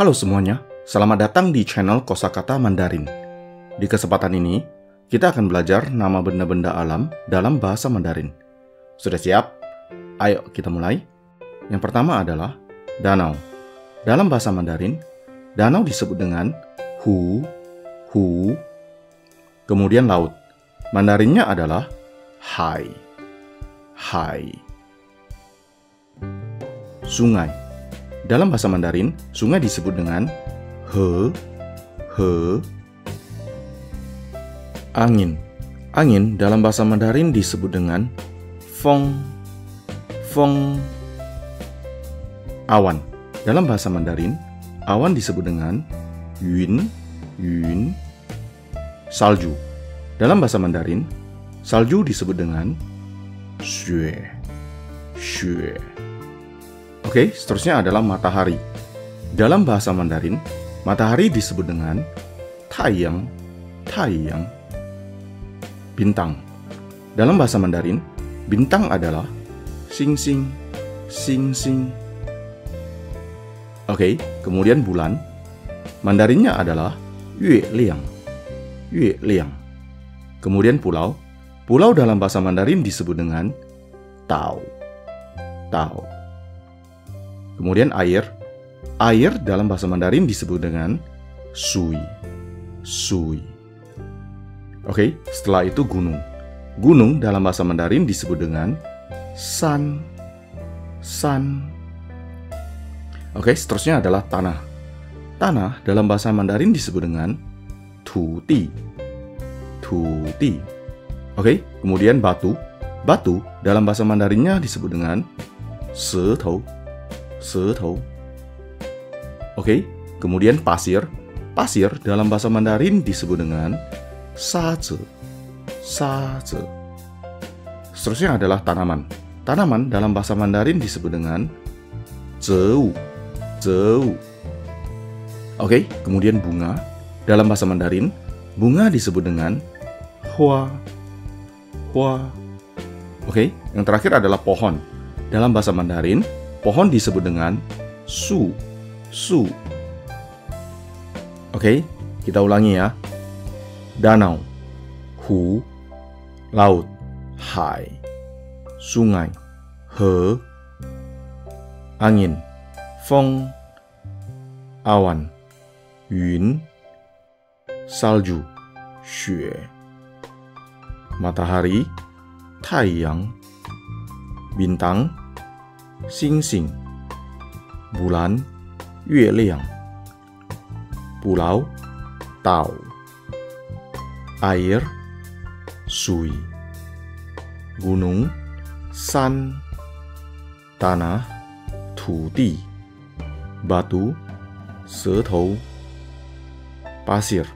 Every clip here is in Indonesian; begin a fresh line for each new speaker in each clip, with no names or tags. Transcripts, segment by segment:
Halo semuanya, selamat datang di channel Kosakata Mandarin. Di kesempatan ini, kita akan belajar nama benda-benda alam dalam bahasa Mandarin. Sudah siap? Ayo kita mulai. Yang pertama adalah danau. Dalam bahasa Mandarin, danau disebut dengan hu, hu. Kemudian laut. Mandarinnya adalah hai, hai. Sungai. Dalam bahasa Mandarin, sungai disebut dengan he, he. Angin. Angin dalam bahasa Mandarin disebut dengan feng, feng. Awan. Dalam bahasa Mandarin, awan disebut dengan yun, yun. Salju. Dalam bahasa Mandarin, salju disebut dengan xue, xue. Oke, seterusnya adalah matahari. Dalam bahasa Mandarin, matahari disebut dengan taiyang, taiyang. Bintang. Dalam bahasa Mandarin, bintang adalah xing xing, xing xing. Oke, kemudian bulan. Mandarinnya adalah yue liang, yue liang. Kemudian pulau. Pulau dalam bahasa Mandarin disebut dengan tao, tao. Kemudian air. Air dalam bahasa Mandarin disebut dengan sui, sui. Oke, setelah itu gunung. Gunung dalam bahasa Mandarin disebut dengan san, san. Oke, seterusnya adalah tanah. Tanah dalam bahasa Mandarin disebut dengan tuti, tuti. Oke, kemudian batu. Batu dalam bahasa Mandarinnya disebut dengan setou, setou. Oke, kemudian pasir. Pasir dalam bahasa Mandarin disebut dengan saze, saze. Seterusnya adalah tanaman. Tanaman dalam bahasa Mandarin disebut dengan zeu, zeu. Oke, kemudian bunga. Dalam bahasa Mandarin, bunga disebut dengan hua, hua. Oke, yang terakhir adalah pohon. Dalam bahasa Mandarin, pohon disebut dengan su, su. Oke, kita ulangi ya. Danau, hu, laut, hai, sungai, he, angin, feng, awan, yun, salju, xue, matahari, taiyang, bintang, xing xing, bulan, yue liang, pulau, tao, air, sui, gunung, san, tanah, tuti, batu, setou, pasir,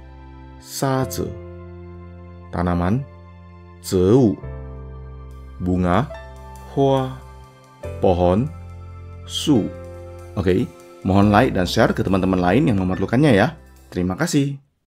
saze, tanaman, zeu, bunga, hua, pohon, su. Oke, mohon like dan share ke teman-teman lain yang memerlukannya ya. Terima kasih.